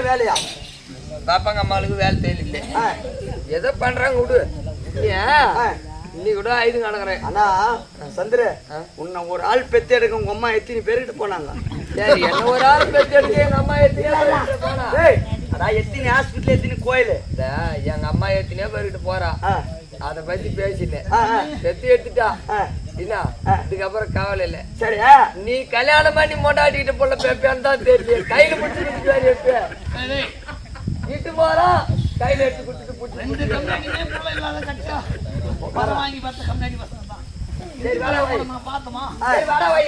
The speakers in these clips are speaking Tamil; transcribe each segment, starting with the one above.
வேலையா? பாப்பாங்க அம்மாளுக்கு வேலை தெரியல. எதோ பண்றாங்க விடு. நீ கூட ஐது நடக்கிறேன். ஆனா சந்திர உன்னை ஒரு ஆள் பெத்து எடுக்க உங்க அம்மா எத்தனை பேருக்கிட்ட போனாங்க? என்ன ஒரு ஆள் பெத்து எடுத்து எங்க அம்மா எத்தனை போனா? அதான் எத்தனை ஹாஸ்பிட்டல் எத்தனை கோயில்? எங்க அம்மா எத்தனையோ பேருக்கிட்ட போறா. அத பத்தி பேசிட்டேன். பெத்து எடுத்துட்டா என்ன இதுக்கப்புறம் கவலை இல்ல. சரியா? நீ கல்யாணம் பண்ணி மொண்டாட்டிக்கிட்ட போல பேப்பான்னு தான் தெரியும். கையில பிடிச்சிட்டு வீட்டு போறா கையில எடுத்து கொடுத்துட்டு வாங்கி பார்த்த கம்யூனிட்டி பஸ் தான். சரி வர வை. பார்த்தோமா? சரி வர வை.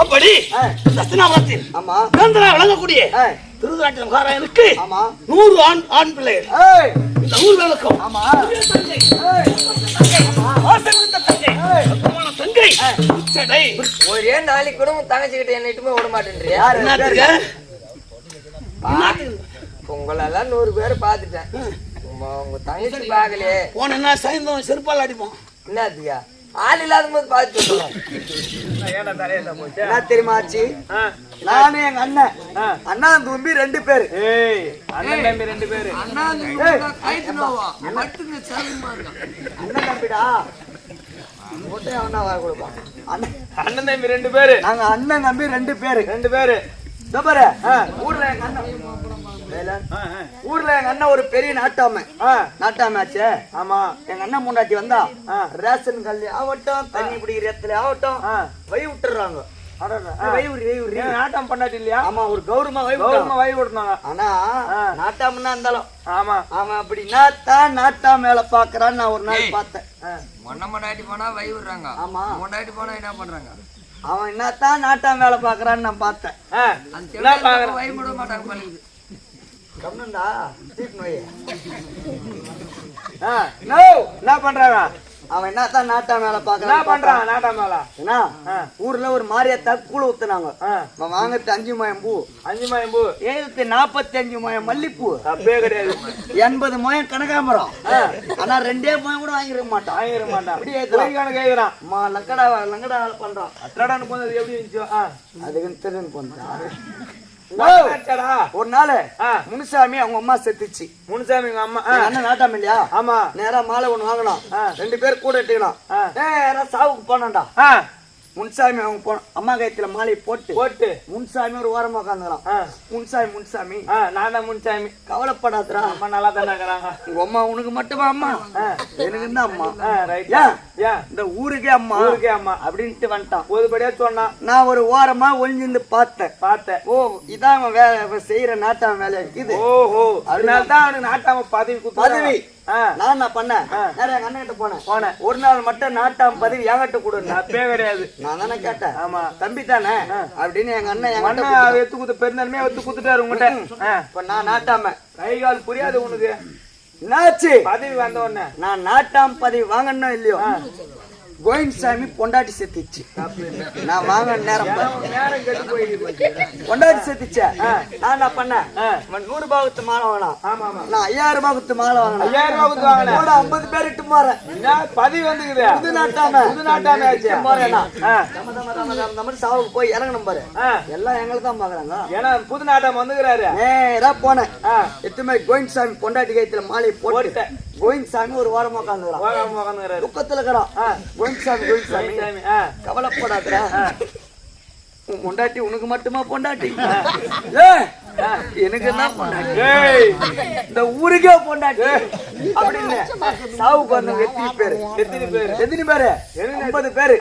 அப்படி தட்சிணாபுரத்தில் விளங்கக்கூடிய திருநாட்டினக்காரனுக்கு 100 ஆண் பிள்ளைகள். இந்த ஊர்களுக்கும் தங்கை ஒரே நாளைக்கு கூட தங்கச்சிக்கிட்ட என்னைட்டுமே விட மாட்டேன்றியா? உங்களெல்லாம் 100 பேர் பாத்துட்டேன். உங்க தங்கச்சி பாக்கலையே. போனா சாயந்தரம் செருப்பால் அடிப்போம். என்னத்துக்கா ஆள் இல்லாத போது பாத்து சொல்லுவோம். என்ன தெரியுமா ஆச்சு? நானு எங்க அண்ணன் அண்ணா தம்பி 2 பேரு. அண்ணன் தம்பி 2 பேரு. அண்ணன் தம்பிடா அண்ணன் தம்பி 2 பேரு. நாங்க அண்ணன் தம்பி 2 பேரு. ஊர்ல எங்க அண்ணன் ஒரு பெரிய நாட்டாமை ஆச்சே. ஆமா, எங்க அண்ணன் முன்னாடி வந்தா ரேஷன் கல்லி ஆகட்டும், தண்ணி பிடிக்கிற இடத்துல ஆகட்டும் வை விட்டுறாங்க. நாட்டம் பண்ணாட்டி இல்லையா? ஆமா, ஒரு கௌரவமா வை விடுறாங்க. ஆனா நாட்டாமன்னா இருந்தாலும் ஆமா அவன் அப்படி நாட்டா மேல பாக்குறான்னு நான் ஒரு நாள் பார்த்தேன். மொண்டாட்டி போனா வை விடுறாங்க. ஆமா, மொண்டாட்டி போனா என்ன பண்றாங்க? அவன் என்னத்தான் நாட்டா மேல பாக்குறான்னு நான் பார்த்தேன். வை விட மாட்டாங்க பழகுது. கம்னண்டா தீட் நோய். என்ன பண்றாங்க? அவன் என்னத்தான் நாட்டா மேல பாக்குறான். பண்றான் நாட்டா மேல என்ன? ஊர்ல ஒரு மாரியத்தா கூழ ஊத்துனாங்க. வாங்கிட்டு 5 மயம் பூ, 5 மயம் பூ, 45 மயம் மல்லிப்பூ, தப்பே கிடையாது. 80 மயம் கனகாம்பரம். ஆனா 2 மயம் கூட வாங்கிருக்க மாட்டான். லங்கடா பண்றான். அட்ராடான்னு போனது எப்படி இருந்துச்சோ அதுக்கு தெரிஞ்சு போன்றான். ஒரு நாள் முனுசாமி அவங்க அம்மா செத்துச்சு. முனுசாமி உங்க அம்மா அண்ணன் நாட்டாம இல்லையா? ஆமா. நேரா மாலை ஒண்ணு வாங்கணும். 2 பேர் கூட எடுத்துக்கலாம். நேரா சாவுக்கு போனான்டா. முன்சாமி அவங்க அம்மா கைத்துல மாலையை போட்டு முன்சாமி ஒரு ஓரமா உட்காந்துக்கலாம். முன்சாமி நான் தான் முன்சாமி. கவலைப்படாதரா, அம்மா நல்லா தானே இருக்கிறாங்க. உங்க அம்மா உனக்கு மட்டுமா அம்மா? எனக்கு தான் அம்மா. இந்த ஊருக்கே அம்மா அப்படின்ட்டு வந்துட்டான். ஒருபடியா சொன்னான். நான் ஒரு ஓரமா ஒளிஞ்சிருந்து பார்த்தேன். ஓ, இதான் அவன் வேலை செய்யற நாட்டாம வேலையா இருக்குது. ஓஹோ, அதனாலதான் அவனுக்கு நாட்டாம பதவி. நான் என்ன பண்ணேன்? நேரம் எங்க அண்ணன் கிட்ட போனேன். ஒரு நாள் மட்டும் நாட்டாம பதவி என்கிட்ட கொடுன்னு. அப்பே கிடையாது. நான் தானே கேட்டேன். ஆமா, தம்பி தானே அப்படின்னு எங்க அண்ணன் எடுத்து குத்து பெருந்தாலுமே எடுத்து குத்துட்டாரு உங்ககிட்ட. இப்ப நான் நாட்டாம கை கால் புரியாது உனக்கு. என்னாச்சு? பதவி வந்த உடனே நான் நாட்டாம பதவி வாங்கணும் இல்லையோ, கோயின்சாமி பொண்டாட்டி செத்துச்சு. நான் வாங்க நேரம் கட்டி போயிடுது. பொண்டாட்டி செத்துச்ச. நான் என்ன பண்ணேன்? 100 பாகத்து மாலை வாங்கினான். நான் 5000 பாகத்து மாலை வாங்கினேன். 5000 பாகத்து வாங்கினேன். 50 பேர் இட்டு போறேன். பதவி வந்துக்குது. புது நாட்டாம ஆச்சு போறேன்னா சாவுக்கு போய் இறங்கணும் பாரு. எல்லாம் எங்களை தான் பாக்குறாங்க. ஏன்னா புது நாட்டாம வந்துக்கிறாரு. நேரா போனேன். எத்துமே கோயின்சாமி பொண்டாட்டி கைத்துல மாலையை போட்டு கோயின்சாமி ஒரு வாரமா உட்காந்துக்கிறாரு. துக்கத்துல இருக்கிறான். கோயின்சாமி கவலைப்படாதா, பொண்டாட்டி உனக்கு மட்டுமா பொண்டாட்டி? எனக்கு என்ன பொண்டாட்டி? இந்த ஊருக்கே பொண்டாட்டி அப்படின்னு சாவுக்கு வந்தவங்க எத்தனை பேரு? 50 பேரு. 50 பேரு.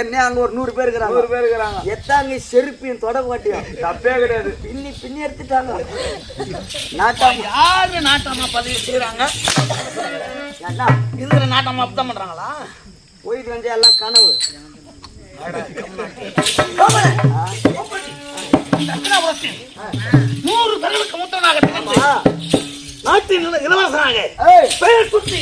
என்ன அங்க ஒரு 100 பேர் இருக்கிறாங்க. 100 பேர் இருக்கிறாங்க. எத்தாங்க செருப்பியும் தொட மாட்டியும் தப்பே கிடையாது. பின்னி எடுத்துட்டாங்க. நாட்டாம யாரு நாட்டாம பதவி செய்யறாங்க? இதுல நாட்டாம அப்பதான் பண்றாங்களா? போயிட்டு வந்து எல்லாம் கனவு. தட்சிணாபுரத்தில் 100 தடவைக்கு மூத்தவனாக நாட்டின் இளவரசனாக பெயர் சுற்றி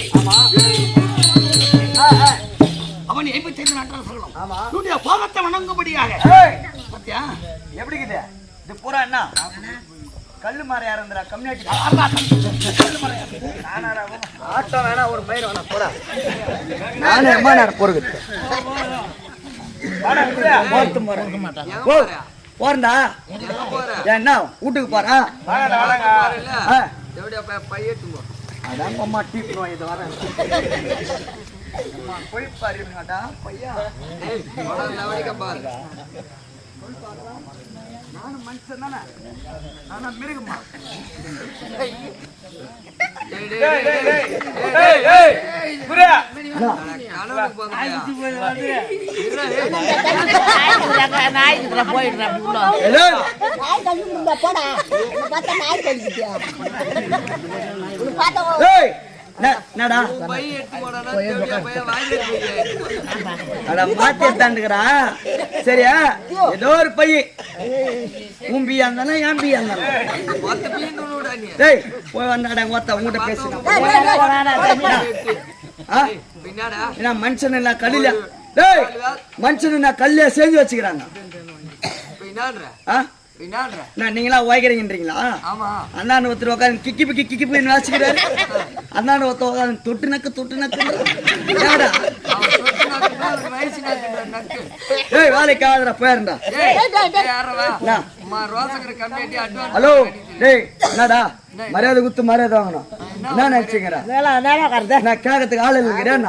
அவன் 55 நாட்கள் சொல்லணும். பாகத்தை வணங்கும்படியாக பாத்தியா எப்படி இருக்குது? இது பூரா என்ன கல்லு மாற யாருந்தா கம்யூனிட்டி ஆட்டம் வேணா ஒரு மயிர் வேணா போறா. நானே அம்மா நேரம் போறது போறதும் போறேன் ஓ போறேன்டா என்ன வீட்டுக்கு போறேன் அதான் அம்மா டீக்கணும் இது வரேன் போய் பாருங்கடா பையா நானும் மனுஷன் தானே நானா மிருகமா மாத்தி தாண்டுக்கிறா சரியா ஏதோ ஒரு பையன் உன் பியா இருந்தானா என் பியா இருந்தானா போய் வந்தாடா ஒத்த உங்ககிட்ட பேசுறேன் மனுஷன் என்ன கல்லில மனுஷன் நான் கல்லியா செஞ்சு வச்சுக்கிறாங்க நீங்களா ஓய்கிறீங்கன்றீங்களா அண்ணாண்டு ஒருத்தர் உட்காந்து கிக்கிப்பு கிக்கிப்பு வாசிக்கிறாரு அண்ணாண்டு ஒருத்தர் உட்காந்து தொட்டு நக்கு வேலைக்கு ஆகுறா போயிருந்தா ஹலோ டேய் என்னடா மரியாதை குத்து மரியாதை வாங்கணும் என்ன நினைச்சுங்கிறேன் நான் கேட்கறதுக்கு ஆள் இல்லைங்கிறேன்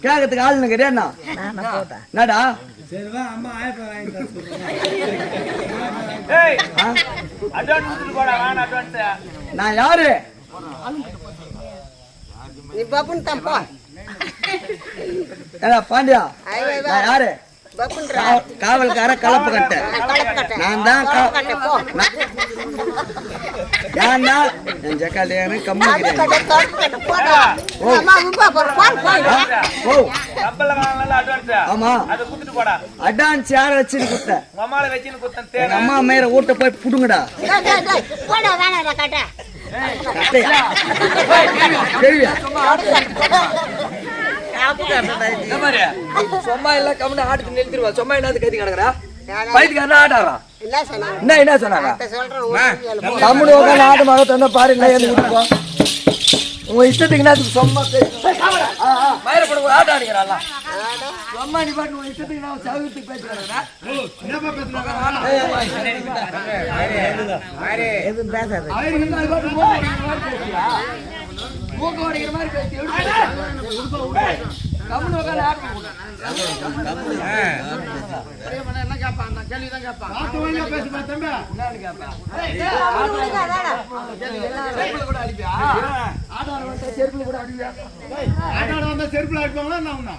கேட்கறதுக்கு ஆள் இல்லைங்கிறேன் என்னடா நான் யாரு பாண்டியா நான் யாரு காவல்கார கலப்பு கட்ட நான் தான் என் ஜக்காலியான கம்மிக்கிறேன் ஆமா அட்வான்ஸ் யார வச்சுன்னு குத்த அம்மா மேல ஊட்ட போய் புடுங்கடா சும்மா எல்லாம் கம்முன்னு ஆட்டுக்கு நிறுத்திடுவா சும்மா என்னது கத்தி கிடக்குறா பைத்துக்காரன் ஆட்டாரா என்ன சொன்னாங்க கம்முன்னு உட்காந்து ஆட்டு மக தந்த பாரு இல்லை உங்க இஷ்டத்துக்கு என்ன சும்மா மயிரப்பட ஆட்டம் அடிக்கிறாள் சும்மா நீ பாட்டு உங்க இஷ்டத்துக்கு நான் சவுகத்துக்கு பேசுறேன் மூக்க உடைக்கிற மாதிரி பேசி கம்முன்னு உட்காந்து ஆட்டம் என்ன கேட்பான் கேள்விதான் கேட்பான் கூட அடிப்பியா செருப்புல கூட அடிப்பியா செருப்புல அடிப்பாங்களா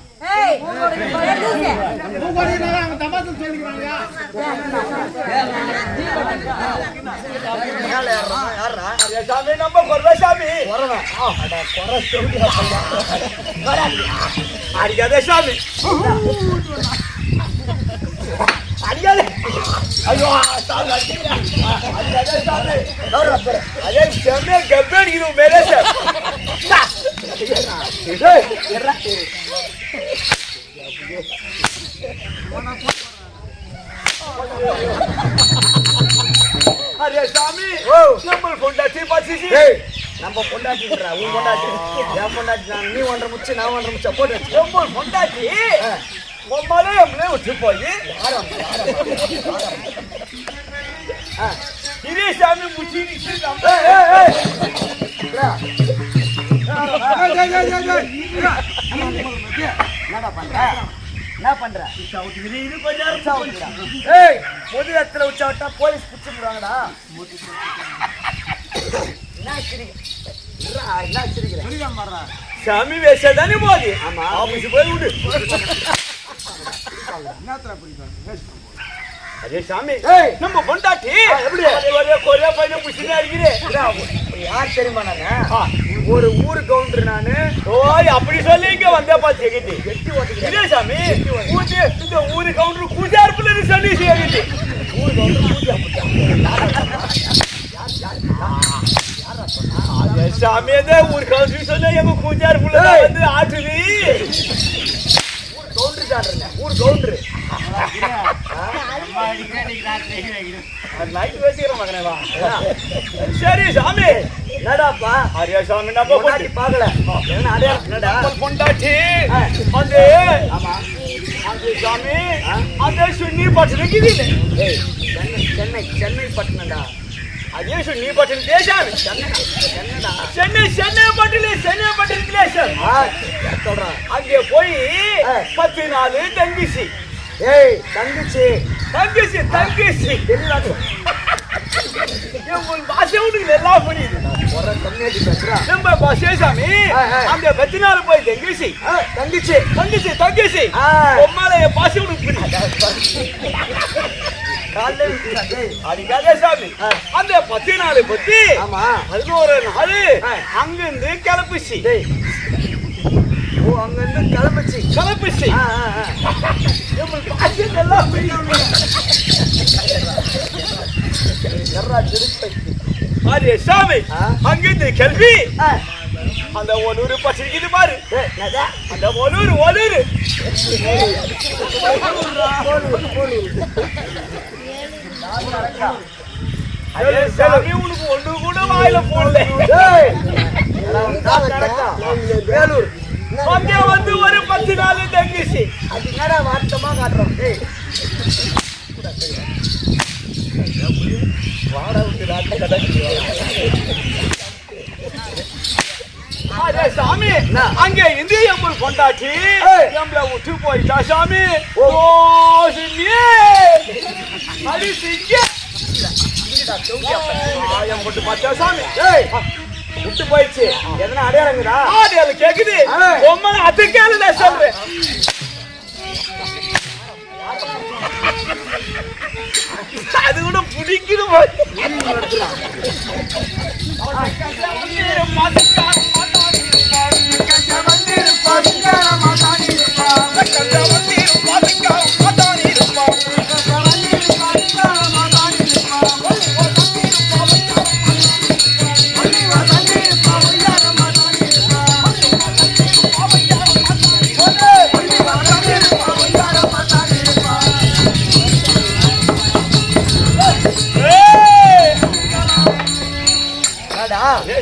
தமாசம் சொல்லிக்கிறாங்க நம்ம சாமி அடிக்காதே சாமி அடிக்காதே ஐயோ சாமி அடிக்காதே சாமி அதே செம்மையா கப்படிக்குது மேலே அரே சாமி நம்ம பொண்டாட்டி பாசிசி நம்ம பொண்டாட்டின்றா உன் பொண்டாட்டி என் பொண்டாட்டி நீ ஒன்றரை முச்சு நான் ஒன்றரை முச்சா போட்டு நம்ம பொண்டாட்டி உம்மாலே நம்மளே விட்டு போய் இதே சாமி முச்சி என்ன பண்ற பொது இடத்துல உச்சா விட்டா போலீஸ் பிடிச்சு போடுவாங்கடா சாமி வேஷதானே போது ஆபீஸ் போய் விடு அதே சாமி நம்ம பொண்டாட்டி எப்படி ஒரே கொரியா பையனை புடிச்சுட்டே இருக்கிறேன் யார் தெரியுமா நாங்க ஒரு ஊரு கவுண்டர் நானு ஓய் அப்படி சொல்லி இங்க வந்தா பாத்து எகிட்டி எட்டி ஓட்டிக்கிறேன் சாமி இந்த ஊரு கவுண்டர் கூஜார்ப்புல சொல்லி எகிட்டி ஊரு கவுண்டர் கூஜா சாமி ஊரு கவுண்டர் சொல்லி எங்க கூஜார்ப்புல வந்து ஆட்டுவி ஊர் கவுண்டர் சரி சாமி என்னடாப்பா அரியாசாமி நம்ம பொண்டாட்டி பார்க்கல என்ன அடையாளம் என்னடா பொண்டாட்டி அது ஆமா சாமி அதே சுண்ணி பட்டணம் ஏய் சென்னை சென்னை பட்டணம்டா அதே சுண்ணி பட்டணம் தேசாமி என்னடா சென்னை பட்டணம் சொல்றேன் அங்கே போய் 10 நாள் தங்கிச்சு ஏய் தங்கிச்சு தெரியல உங்களுக்கு பாஷை உனக்கு எல்லாம் புரியுது ஒரு கம்மியாட்டி பேசுறா நம்ம பாஷே சாமி அந்த 10 நாள் போய் தங்கிச்சு உம்மால பாஷை உனக்கு புரியுது அதுக்காக சாமி அந்த 10 நாள் பத்தி 11 நாள் அங்கிருந்து கிளப்பிச்சு ஓ அங்கிருந்து கிளம்பிச்சு நம்மளுக்கு பாஷை எல்லாம் புரியுது அரே சாமி அங்கிருந்து கிளம்பி அந்த ஒலூர் பச்சிருக்குது பாரு அந்த ஒலூர் சாமி உனக்கு ஒன்று கூட வாயில போடல வேலூர் அங்கே வந்து ஒரு 10 நாள் தங்கிச்சு அது என்னடா வார்த்தமா காட்டுறோம் அரே சாமி அங்கே இந்து எம்பல் கொண்டாட்டி எம்பளை விட்டு போயிட்டா சாமி போட்டு பார்த்தா சாமி விட்டு போயிடுச்சு எதனா அடையாளங்கடா அடையாளம் கேக்குது உண்மை அதுக்கேல நான் சொல்றேன் அது கூட பிடிக்கணும்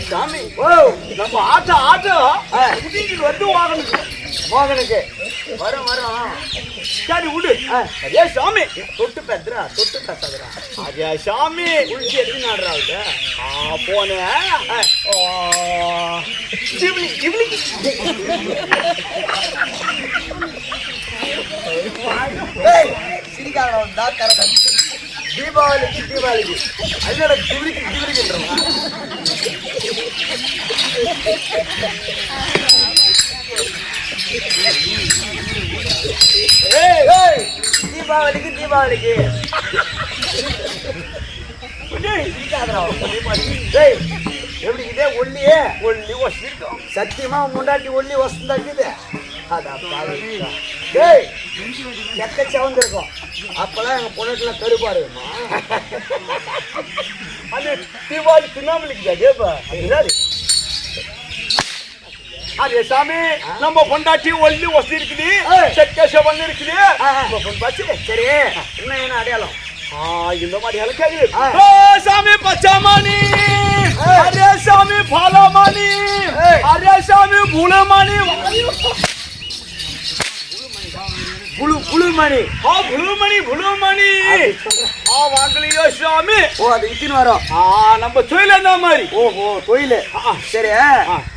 சாமி நம்ம ஆட்டம் வந்து மோகனுக்கு வரும் சரி விடு அதே சாமி தொட்டு பேசுறா அதே சாமி குளிச்சு எத்தனை நாடுறா போனேன் தீபாவளிக்கு அதனால திவிரிக்கின்றோம் தீபாவளிக்கு எப்படி இதே ஒல்லி வசிட்டோம் சத்தியமா முன்னாடி ஒல்லி வசந்தாக்குது எக்க சவந்திருக்கும் அப்பெல்லாம் எங்க பொண்ணுக்கெல்லாம் கருப்பா இருக்குமா அந்த தீபாவளி தின்னாமலிக்கு அதே சாமி நம்ம பொண்டாட்டி ஒல்லி வசதி இருக்குது செக்க செவன் இருக்குது சரி என்ன அடையாளம் இந்த மாதிரி கேக்குது சாமி பச்சாமணி அரே சாமி பாலமணி அரே சாமி புலமணி புழுமணி புழுமணி வாங்கலையோ சாமி அது இத்தின் வரும் நம்ம தொழில் அந்த மாதிரி ஓஹோ தொழில் சரி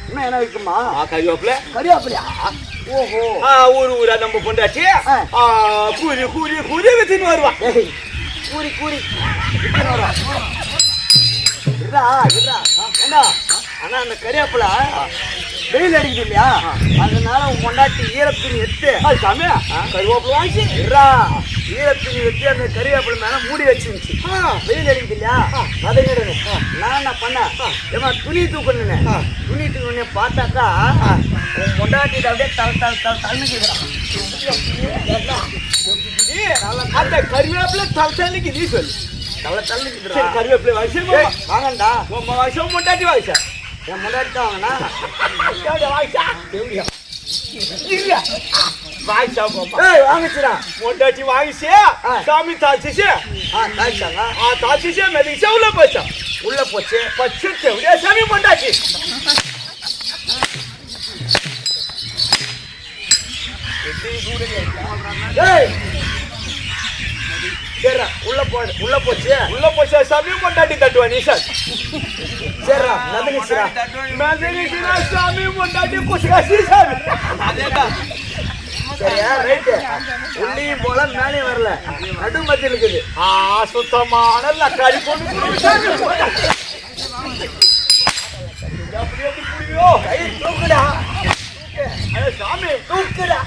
இன்னும் என்ன விற்குமா கறிவேப்பிலையா ஓஹோ ஊரா நம்ம பொண்டாட்டி கூறி வித்துன்னு வருவா கூறி வித்துன்னு வருவா ஏண்டா ஆனா அந்த கறிவேப்பிலை வெயில் அடிக்குது இல்லையா அதனால கொண்டாட்டி ஈரப்பினி எடுத்து சாமி கருவேப்பிலை வாங்கி ஈரப்பினி வச்சு அந்த கறிவேப்பிலை மேல மூடி வச்சிருந்துச்சு வெயில் அடிக்குது இல்லையா அதை நான் என்ன பண்ணேன் ஏமா துணி தூக்கணும் துணி தூக்கணுன்னே பார்த்தாக்கா உன் கொண்டாட்டி அப்படியே தள்ளுக்கிறான் அந்த கருவேப்பிலை தள்ளிக்கு நீ சொல்லு தள்ளுக்கிறான் கருவேப்பிலை வாங்கி வாங்கண்டா வருஷம் பொண்டாட்டி வாங்கிச்சா என் முன்னாடி தான் வாங்கினா வாங்கிச்சுடா பொண்டாட்டி வாங்கிச்சு சாமி தாழ்ச்சிச்சு தாய்ச்சாங்க தாழ்ச்சிச்சு மெதிச்சா உள்ள போச்சா உள்ள போச்சு பச்சு சாமி கொண்டாச்சு உள்ள போச்சு சாமி கொண்டாட்டி தட்டுவா நீ சார் சரிடா சாமி கொண்டாட்டி குசிகாசி சாமி அதேதான் சரியா ரைட்டு உள்ளியும் போல மேலேயும் வரல நடு மத்தியில் இருக்குது சுத்தமான லக்காரி பொண்ணு சாமி தூக்குடா